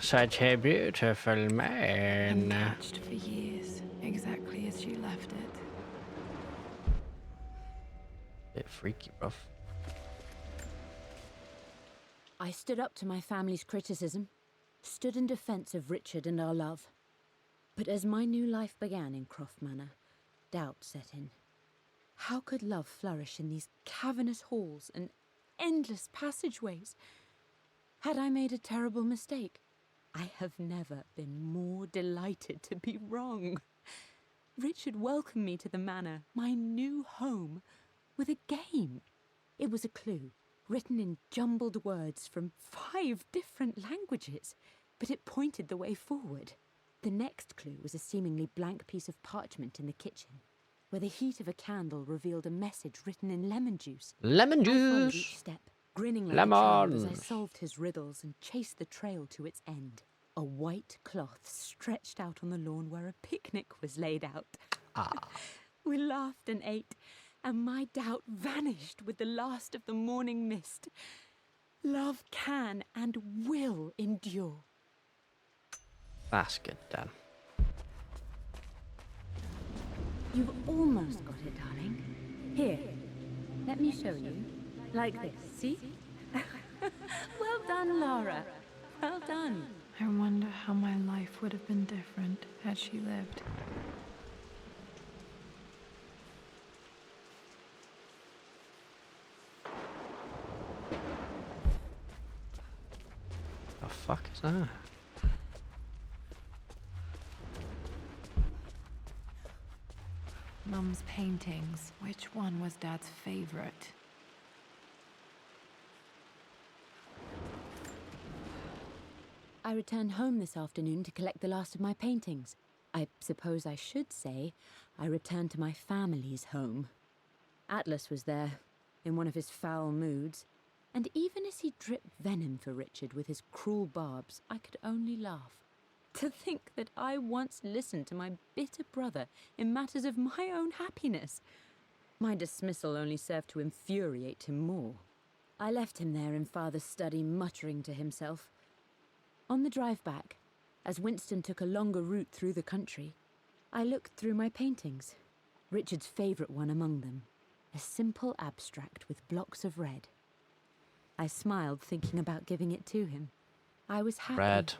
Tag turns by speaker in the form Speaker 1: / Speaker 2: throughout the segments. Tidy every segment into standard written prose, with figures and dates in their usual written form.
Speaker 1: Such a beautiful man.
Speaker 2: Untouched for years, exactly as you left it.
Speaker 1: Bit freaky, bruv.
Speaker 3: I stood up to my family's criticism, stood in defense of Richard and our love. But as my new life began in Croft Manor, doubt set in. How could love flourish in these cavernous halls and endless passageways? Had I made a terrible mistake? I have never been more delighted to be wrong. Richard welcomed me to the manor, my new home, with a game. It was a clue, written in jumbled words from 5 different languages, but it pointed the way forward. The next clue was a seemingly blank piece of parchment in the kitchen, where the heat of a candle revealed a message written in lemon juice.
Speaker 1: Lemon
Speaker 3: I followed
Speaker 1: juice.
Speaker 3: each step, grinning like a child as I
Speaker 1: Lemons.
Speaker 3: solved his riddles and chased the trail to its end. A white cloth stretched out on the lawn where a picnic was laid out. We laughed and ate, and my doubt vanished with the last of the morning mist. Love can and will endure.
Speaker 1: That's good, Dan.
Speaker 3: You've almost got it, darling. Here, let me show you. Like this, see? Well done, Lara. Well done.
Speaker 2: I wonder how my life would have been different had she lived.
Speaker 1: The fuck is that?
Speaker 2: Mum's paintings. Which one was Dad's favorite?
Speaker 3: I returned home this afternoon to collect the last of my paintings. I suppose I should say I returned to my family's home. Atlas was there, in one of his foul moods, and even as he dripped venom for Richard with his cruel barbs, I could only laugh. To think that I once listened to my bitter brother in matters of my own happiness. My dismissal only served to infuriate him more. I left him there in Father's study, muttering to himself. On the drive back, as Winston took a longer route through the country, I looked through my paintings, Richard's favourite one among them, a simple abstract with blocks of red. I smiled, thinking about giving it to him. I was happy.
Speaker 1: Red.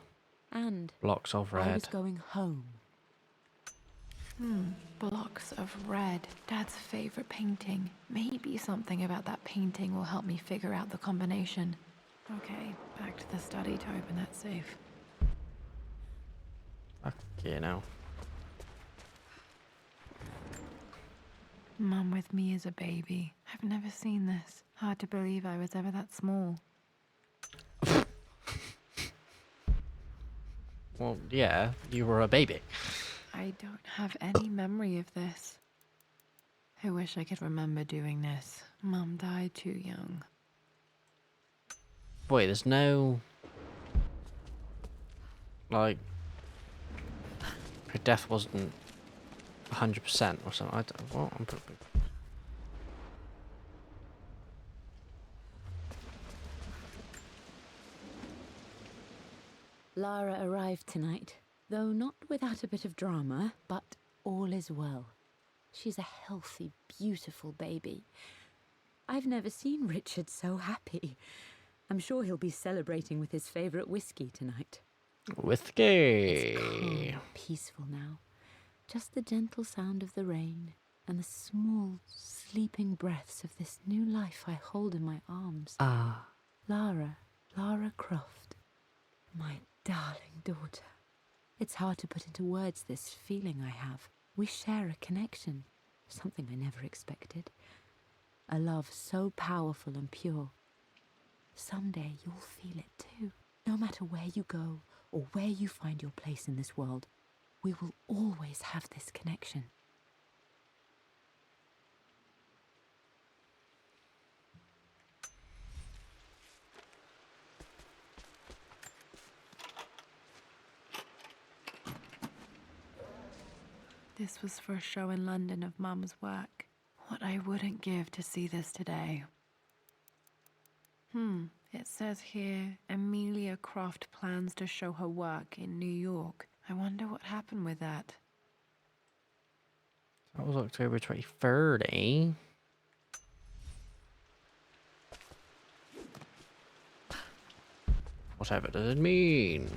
Speaker 3: And
Speaker 1: Blocks of
Speaker 3: I was
Speaker 1: red.
Speaker 3: going home.
Speaker 2: Blocks of red. Dad's favorite painting. Maybe something about that painting will help me figure out the combination. Okay, back to the study to open that safe.
Speaker 1: Fuck you know.
Speaker 2: Mum with me as a baby. I've never seen this. Hard to believe I was ever that small.
Speaker 1: Well, yeah, you were a baby.
Speaker 2: I don't have any memory of this. I wish I could remember doing this. Mum died too young.
Speaker 1: Boy, there's no... Like... Her death wasn't 100% or something. I don't... What? I'm...
Speaker 3: Lara arrived tonight, though not without a bit of drama, but all is well. She's a healthy, beautiful baby. I've never seen Richard so happy. I'm sure he'll be celebrating with his favourite whiskey tonight.
Speaker 1: Whiskey!
Speaker 3: It's calm and peaceful now. Just the gentle sound of the rain and the small, sleeping breaths of this new life I hold in my arms.
Speaker 1: Ah.
Speaker 3: Lara Croft, my darling daughter. It's hard to put into words this feeling I have. We share a connection, something I never expected. A love so powerful and pure. Someday you'll feel it too. No matter where you go or where you find your place in this world, we will always have this connection.
Speaker 2: This was for a show in London of Mum's work. What I wouldn't give to see this today. It says here, Amelia Croft plans to show her work in New York. I wonder what happened with that.
Speaker 1: That was October 23rd, eh? Whatever does it mean?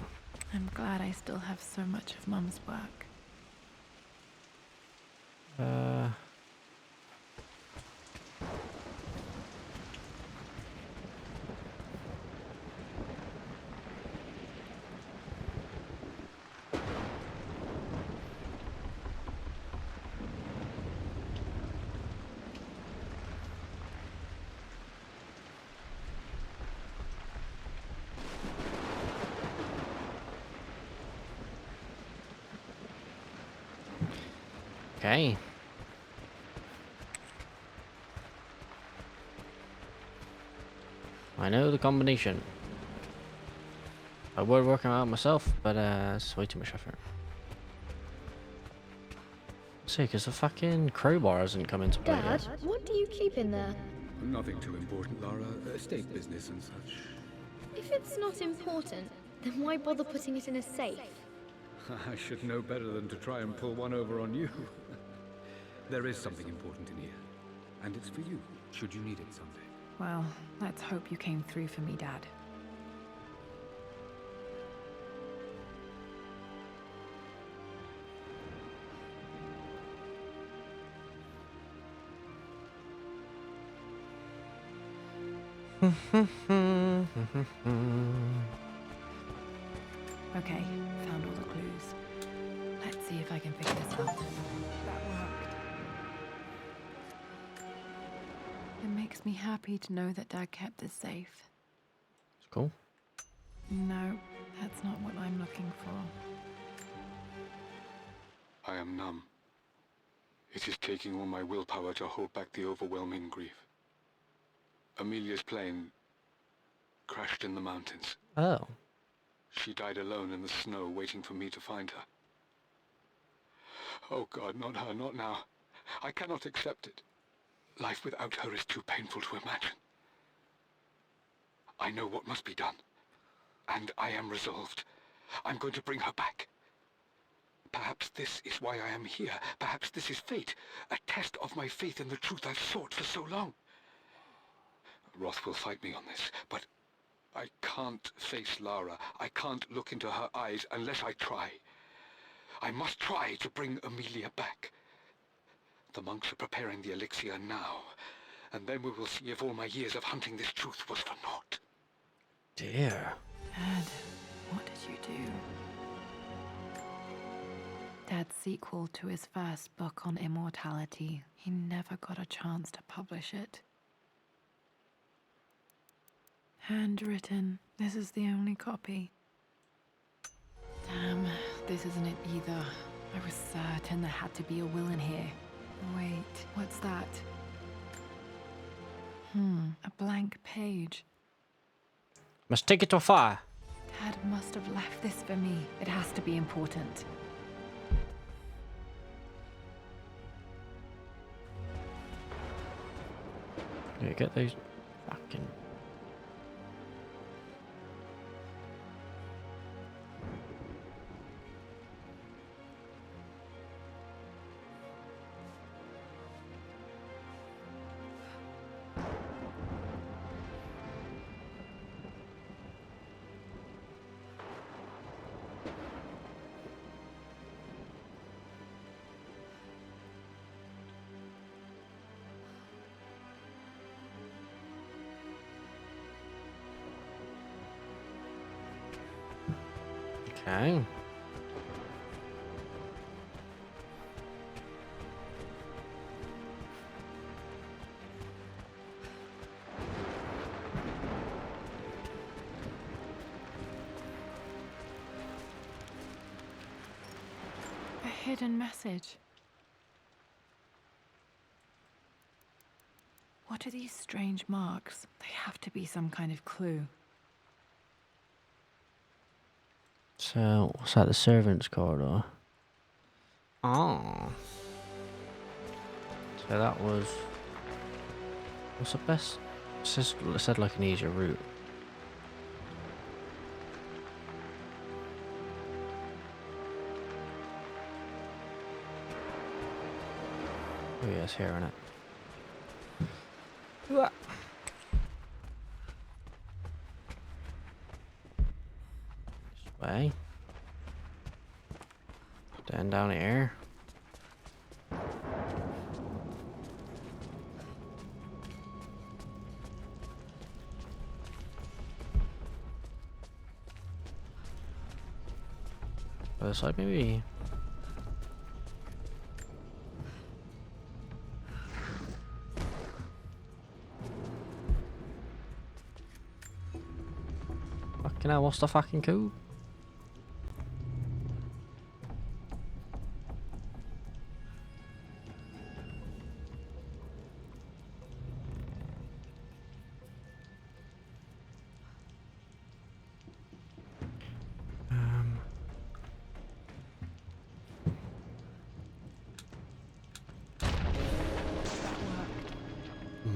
Speaker 2: I'm glad I still have so much of Mum's work.
Speaker 1: Okay. I know the combination. I would work out myself, but it's way too much effort. See, because the fucking crowbar hasn't come into play
Speaker 4: Dad,
Speaker 1: yet.
Speaker 4: what do you keep in there?
Speaker 5: Nothing too important, Lara. Estate business and such.
Speaker 4: If it's not important, then why bother putting it in a safe?
Speaker 5: I should know better than to try and pull one over on you. There is something important in here. And it's for you, should you need it someday.
Speaker 2: Well, let's hope you came through for me, Dad. Okay, found all the clues. Let's see if I can figure this out. That worked. It makes me happy to know that Dad kept this safe.
Speaker 1: It's cool.
Speaker 2: No, that's not what I'm looking for.
Speaker 6: I am numb. It is taking all my willpower to hold back the overwhelming grief. Amelia's plane crashed in the mountains.
Speaker 1: Oh.
Speaker 6: She died alone in the snow, waiting for me to find her. Oh God, not her, not now. I cannot accept it. Life without her is too painful to imagine. I know what must be done. And I am resolved. I'm going to bring her back. Perhaps this is why I am here. Perhaps this is fate. A test of my faith in the truth I've sought for so long. Roth will fight me on this, but I can't face Lara. I can't look into her eyes unless I try. I must try to bring Amelia back. The monks are preparing the elixir now, and then we will see if all my years of hunting this truth was for naught.
Speaker 1: Dear.
Speaker 2: Dad, what did you do? Dad's sequel to his first book on immortality. He never got a chance to publish it. Handwritten. This is the only copy. Damn, this isn't it either. I was certain there had to be a will in here. Wait, what's that? A blank page.
Speaker 1: Must take it to a fire.
Speaker 2: Dad must have left this for me. It has to be important.
Speaker 1: Yeah, get those fucking... Okay.
Speaker 2: A hidden message. What are these strange marks? They have to be some kind of clue.
Speaker 1: So, what's that? The servants' corridor. Oh. So that was... What's the best? It said like an easier route. Oh yeah, it's here, isn't it? This way. Then down here. Other side, maybe. Fucking hell, what's the fucking code?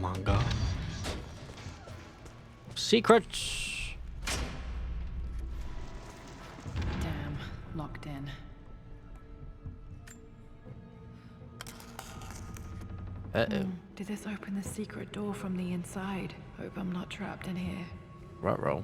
Speaker 1: Manga. Secrets!
Speaker 2: Damn, locked in.
Speaker 1: Uh-oh.
Speaker 2: Did this open the secret door from the inside? Hope I'm not trapped in here.
Speaker 1: Ruh-roh.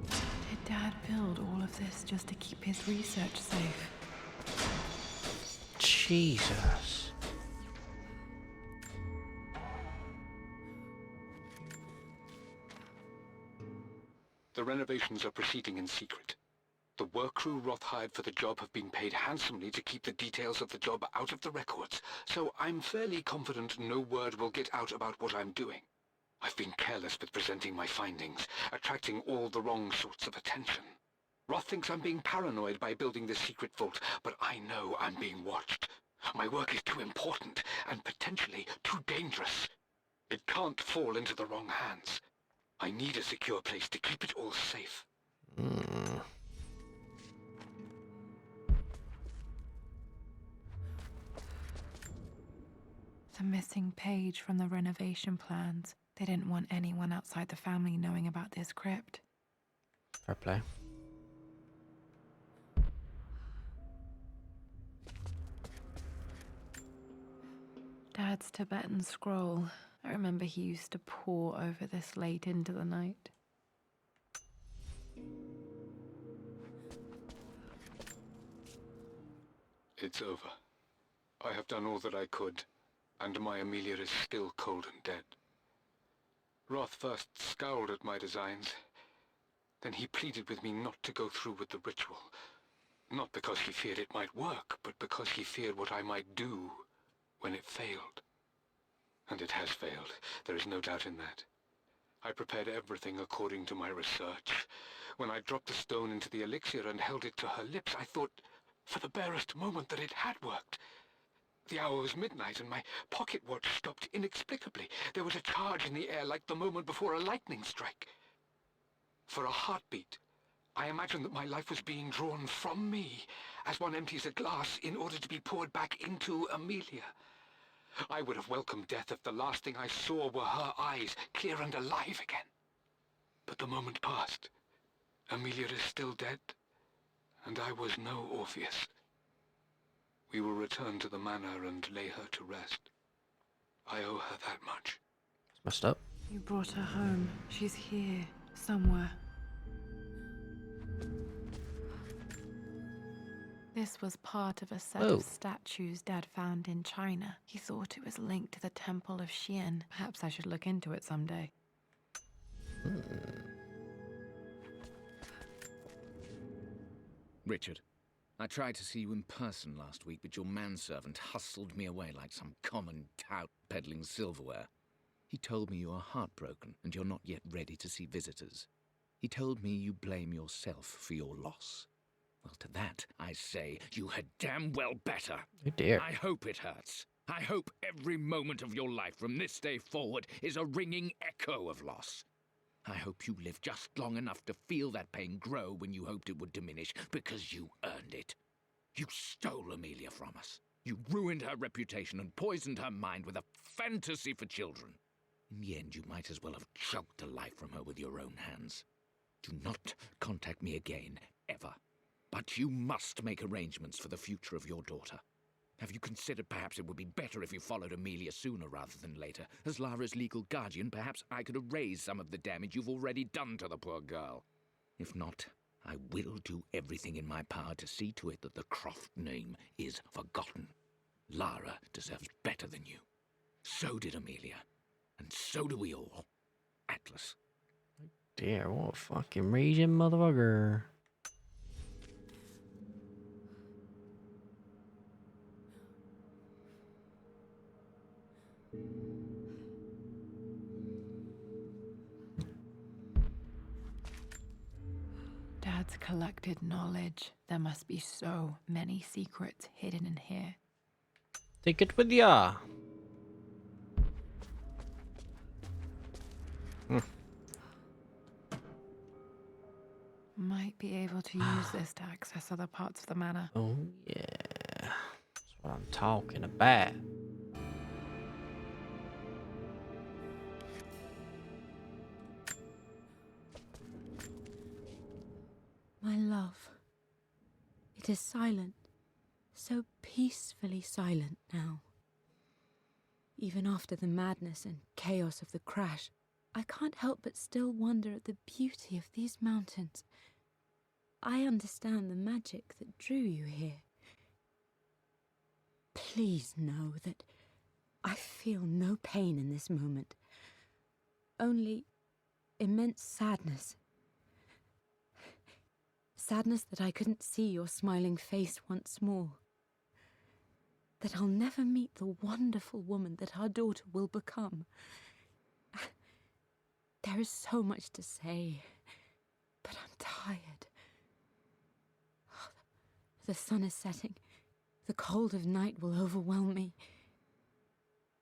Speaker 2: Did Dad build all of this just to keep his research safe?
Speaker 1: Jesus.
Speaker 6: The renovations are proceeding in secret. The work crew Roth hired for the job have been paid handsomely to keep the details of the job out of the records, so I'm fairly confident no word will get out about what I'm doing. I've been careless with presenting my findings, attracting all the wrong sorts of attention. Roth thinks I'm being paranoid by building this secret vault, but I know I'm being watched. My work is too important, and potentially too dangerous. It can't fall into the wrong hands. I need a secure place to keep it all safe.
Speaker 2: The missing page from the renovation plans. They didn't want anyone outside the family knowing about this crypt.
Speaker 1: Fair play.
Speaker 2: Dad's Tibetan scroll. I remember he used to pore over this late into the night.
Speaker 6: It's over. I have done all that I could, and my Amelia is still cold and dead. Roth first scowled at my designs. Then he pleaded with me not to go through with the ritual. Not because he feared it might work, but because he feared what I might do when it failed. And it has failed. There is no doubt in that. I prepared everything according to my research. When I dropped the stone into the elixir and held it to her lips, I thought for the barest moment that it had worked. The hour was midnight, and my pocket watch stopped inexplicably. There was a charge in the air like the moment before a lightning strike. For a heartbeat, I imagined that my life was being drawn from me, as one empties a glass in order to be poured back into Amelia. I would have welcomed death if the last thing I saw were her eyes, clear and alive again. But the moment passed. Amelia is still dead, and I was no Orpheus. We will return to the manor and lay her to rest. I owe her that much.
Speaker 1: It's messed up.
Speaker 2: You brought her home. She's here, somewhere. This was part of a set
Speaker 1: Oh.
Speaker 2: of statues Dad found in China. He thought it was linked to the Temple of Xian. Perhaps I should look into it someday.
Speaker 7: Richard, I tried to see you in person last week, but your manservant hustled me away like some common tout peddling silverware. He told me you are heartbroken and you're not yet ready to see visitors. He told me you blame yourself for your loss. Well, to that, I say you had damn well better.
Speaker 1: Oh dear.
Speaker 7: I hope it hurts. I hope every moment of your life from this day forward is a ringing echo of loss. I hope you live just long enough to feel that pain grow when you hoped it would diminish, because you earned it. You stole Amelia from us. You ruined her reputation and poisoned her mind with a fantasy for children. In the end, you might as well have choked the life from her with your own hands. Do not contact me again, ever. But you must make arrangements for the future of your daughter. Have you considered perhaps it would be better if you followed Amelia sooner rather than later? As Lara's legal guardian, perhaps I could erase some of the damage you've already done to the poor girl. If not, I will do everything in my power to see to it that the Croft name is forgotten. Lara deserves better than you. So did Amelia. And so do we all. Atlas.
Speaker 1: Dear, what a fucking raging motherfucker.
Speaker 2: Dad's collected knowledge. There must be so many secrets hidden in here.
Speaker 1: Take it with ya.
Speaker 2: Might be able to use this to access other parts of the manor.
Speaker 1: Oh yeah, that's what I'm talking about.
Speaker 3: My love. It is silent. So peacefully silent now. Even after the madness and chaos of the crash, I can't help but still wonder at the beauty of these mountains. I understand the magic that drew you here. Please know that I feel no pain in this moment. Only immense sadness. Sadness that I couldn't see your smiling face once more. That I'll never meet the wonderful woman that our daughter will become. There is so much to say, but I'm tired. The sun is setting. The cold of night will overwhelm me.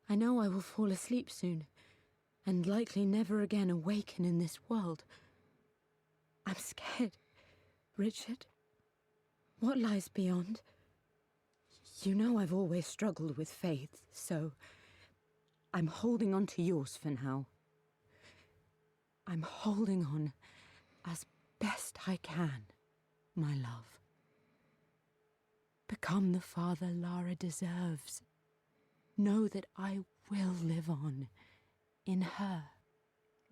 Speaker 3: I know I will fall asleep soon, and likely never again awaken in this world. I'm scared. Richard, what lies beyond? You know I've always struggled with faith, so I'm holding on to yours for now. I'm holding on as best I can, my love. Become the father Lara deserves. Know that I will live on in her.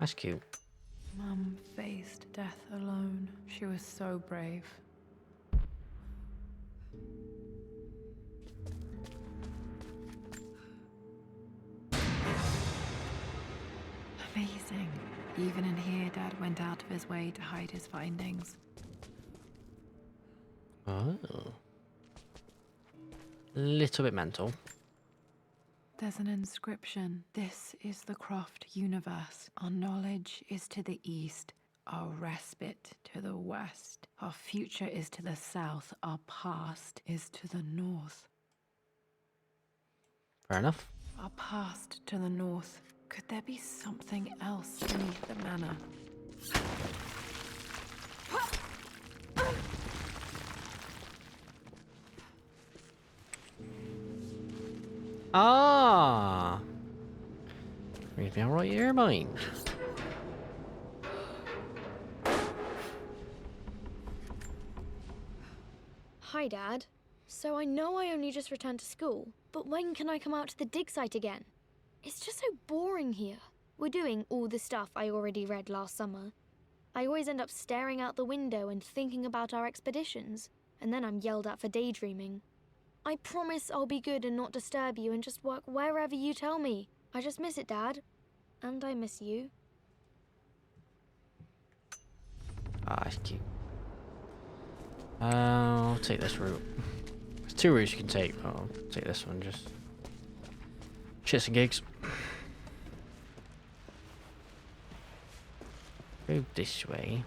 Speaker 1: That's cute.
Speaker 2: Mum faced death alone. She was so brave. Amazing. Even in here, Dad went out of his way to hide his findings.
Speaker 1: Oh. Little bit mental.
Speaker 2: There's an inscription. This is the Croft universe. Our knowledge is to the east, our respite to the west. Our future is to the south, our past is to the north.
Speaker 1: Fair enough.
Speaker 2: Our past to the north. Could there be something else beneath the manor?
Speaker 1: Ah! Read me alright here, mine.
Speaker 4: Hi, Dad. So I know I only just returned to school, but when can I come out to the dig site again? It's just so boring here. We're doing all the stuff I already read last summer. I always end up staring out the window and thinking about our expeditions, and then I'm yelled at for daydreaming. I promise I'll be good and not disturb you and just work wherever you tell me. I just miss it, Dad. And I miss you.
Speaker 1: Ah, that's cute. I'll take this route. There's two routes you can take. I'll take this one, just shits and gigs. Go this way.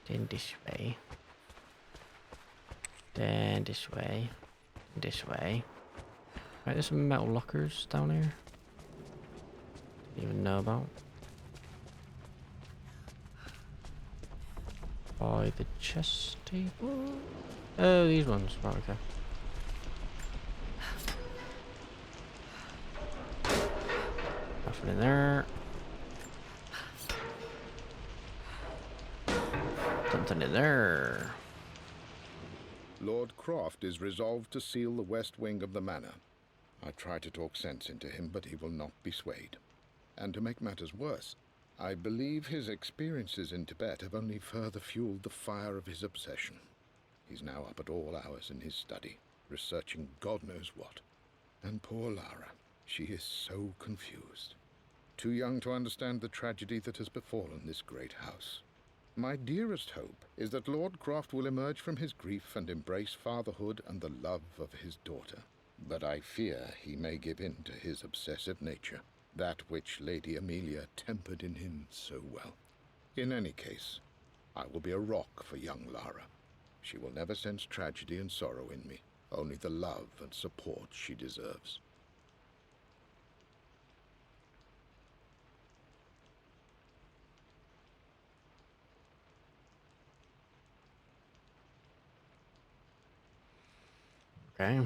Speaker 1: Then this way. Then this way. This way. Right, there's some metal lockers down here. Didn't even know about. by the chess table. Oh, these ones. Right, okay. Nothing in there. Something in there.
Speaker 8: Lord Croft is resolved to seal the west wing of the manor. I try to talk sense into him, but he will not be swayed. And to make matters worse, I believe his experiences in Tibet have only further fueled the fire of his obsession. He's now up at all hours in his study, researching God knows what. And poor Lara, she is so confused. Too young to understand the tragedy that has befallen this great house. My dearest hope is that Lord Croft will emerge from his grief and embrace fatherhood and the love of his daughter. But I fear he may give in to his obsessive nature, that which Lady Amelia tempered in him so well. In any case, I will be a rock for young Lara. She will never sense tragedy and sorrow in me, only the love and support she deserves.
Speaker 1: Okay.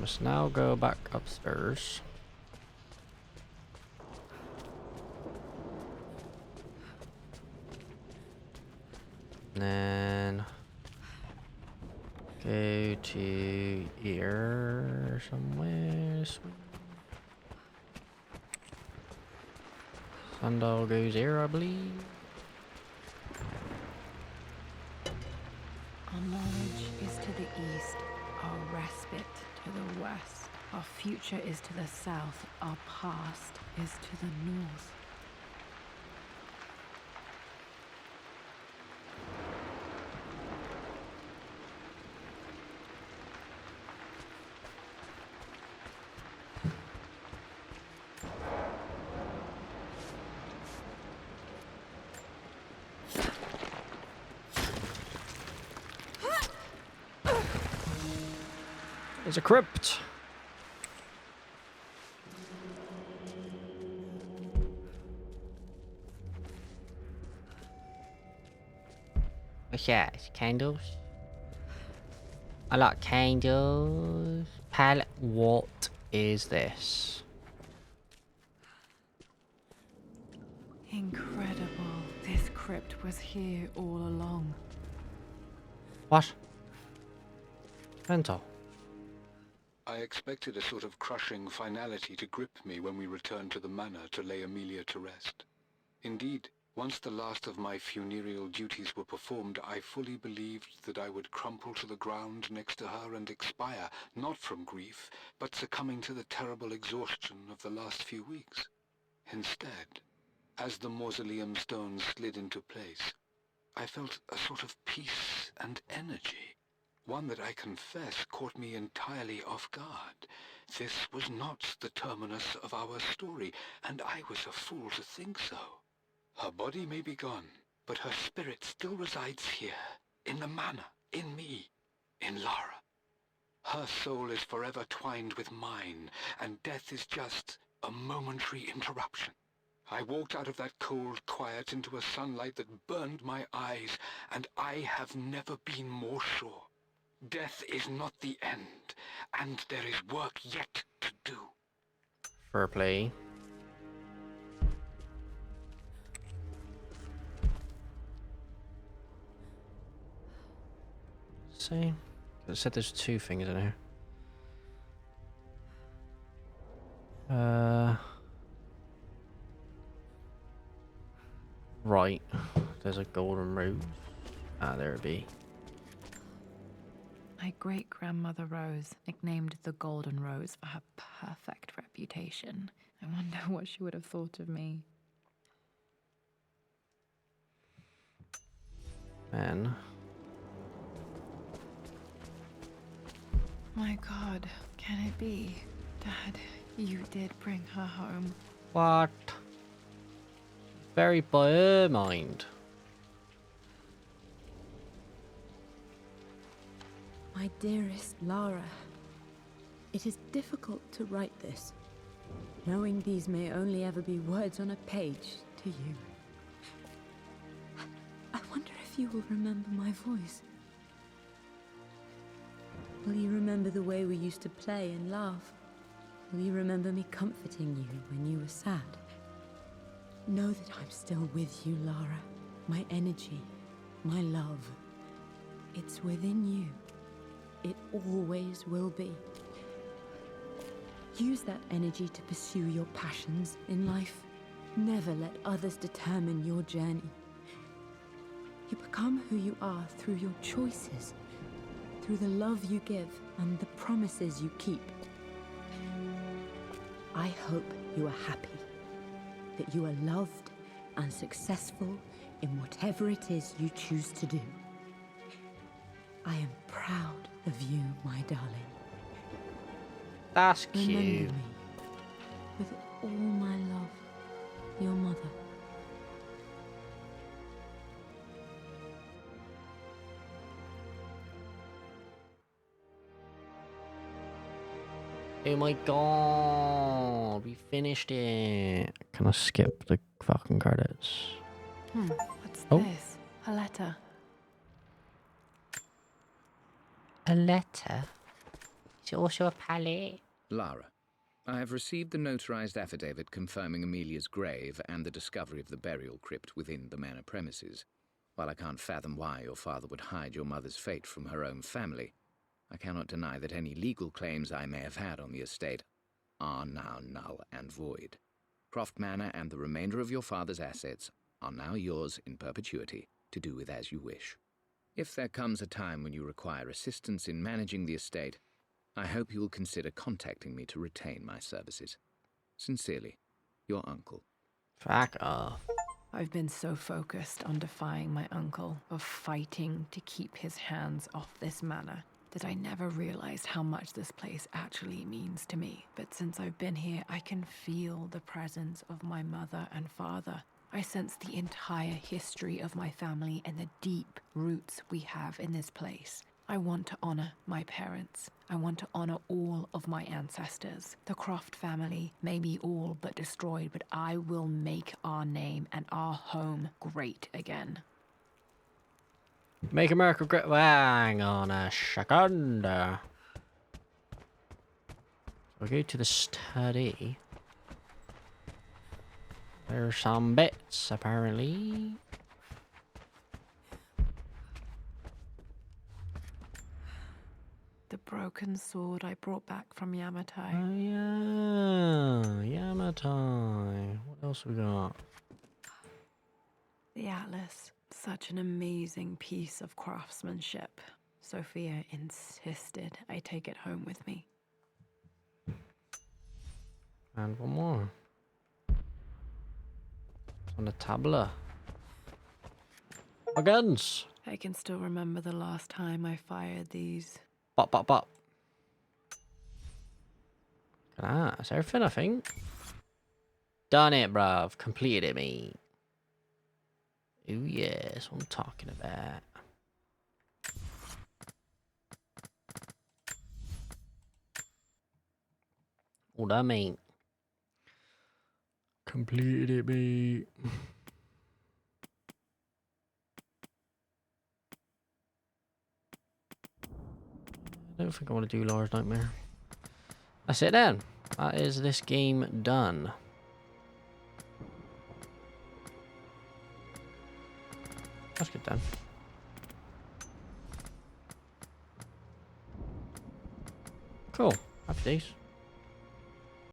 Speaker 1: Must now go back upstairs. And then go to here somewhere. Sundial goes here, I believe.
Speaker 2: Our knowledge is to the east, our respite to the west. Our future is to the south, our past is to the north.
Speaker 1: It's a crypt. What's that? It's candles? I like candles. Palette. What is this?
Speaker 2: Incredible. This crypt was here all along.
Speaker 1: What? Mental.
Speaker 6: I expected a sort of crushing finality to grip me when we returned to the manor to lay Amelia to rest. Indeed, once the last of my funereal duties were performed, I fully believed that I would crumple to the ground next to her and expire, not from grief, but succumbing to the terrible exhaustion of the last few weeks. Instead, as the mausoleum stones slid into place, I felt a sort of peace and energy. One that I confess caught me entirely off guard. This was not the terminus of our story, and I was a fool to think so. Her body may be gone, but her spirit still resides here, in the manor, in me, in Lara. Her soul is forever twined with mine, and death is just a momentary interruption. I walked out of that cold quiet into a sunlight that burned my eyes, and I have never been more sure. Death is not the end, and there is work yet to do.
Speaker 1: Fair play. See? It said there's two things in here. Right. There's a golden rose. Ah, there it be.
Speaker 2: My great-grandmother Rose, nicknamed the Golden Rose for her perfect reputation. I wonder what she would have thought of me.
Speaker 1: Man.
Speaker 2: My God, can it be? Dad, you did bring her home.
Speaker 1: What? Very by her mind.
Speaker 3: My dearest Lara, it is difficult to write this, knowing these may only ever be words on a page to you. you will remember my voice. Will you remember the way we used to play and laugh? Will you remember me comforting you when you were sad? Know that I'm still with you, Lara. My energy, my love. It's within you. It always will be. Use that energy to pursue your passions in life. Never let others determine your journey. You become who you are through your choices, through the love you give and the promises you keep. I hope you are happy, that you are loved and successful in whatever it is you choose to do. I am proud of you, my darling.
Speaker 1: That's
Speaker 3: Remember
Speaker 1: cute.
Speaker 3: me with all my love, your mother.
Speaker 1: Oh my god, we finished it. Can I skip the fucking credits?
Speaker 2: What's
Speaker 1: Oh.
Speaker 2: this? A letter.
Speaker 1: A letter? Is it also a palette?
Speaker 7: Lara, I have received the notarized affidavit confirming Amelia's grave and the discovery of the burial crypt within the manor premises. While I can't fathom why your father would hide your mother's fate from her own family, I cannot deny that any legal claims I may have had on the estate are now null and void. Croft Manor and the remainder of your father's assets are now yours in perpetuity to do with as you wish. If there comes a time when you require assistance in managing the estate, I hope you will consider contacting me to retain my services. Sincerely, your uncle.
Speaker 1: Fuck off.
Speaker 2: I've been so focused on defying my uncle, of fighting to keep his hands off this manor, that I never realized how much this place actually means to me. But since I've been here, I can feel the presence of my mother and father. I sense the entire history of my family and the deep roots we have in this place. I want to honor my parents. I want to honor all of my ancestors. The Croft family may be all but destroyed, but I will make our name and our home great again.
Speaker 1: Make America great. Hang on a second. We'll go to the study. There's some bits, apparently.
Speaker 2: The broken sword I brought back from Yamatai.
Speaker 1: Oh, yeah. Yamatai. What else we got?
Speaker 2: The atlas. Such an amazing piece of craftsmanship. Sophia insisted I take it home with me.
Speaker 1: And one more. It's on the tabla. My guns.
Speaker 2: I can still remember the last time I fired these.
Speaker 1: Bop, bop, bop. Ah, that's everything, I think. Done it, bruv. Completed it, mate. Oh, yeah, that's what I'm talking about. Oh, that mate. Completed it, mate. I don't think I want to do Lara's Nightmare. That's it then. That is this game done. That's good then. Cool. Happy days.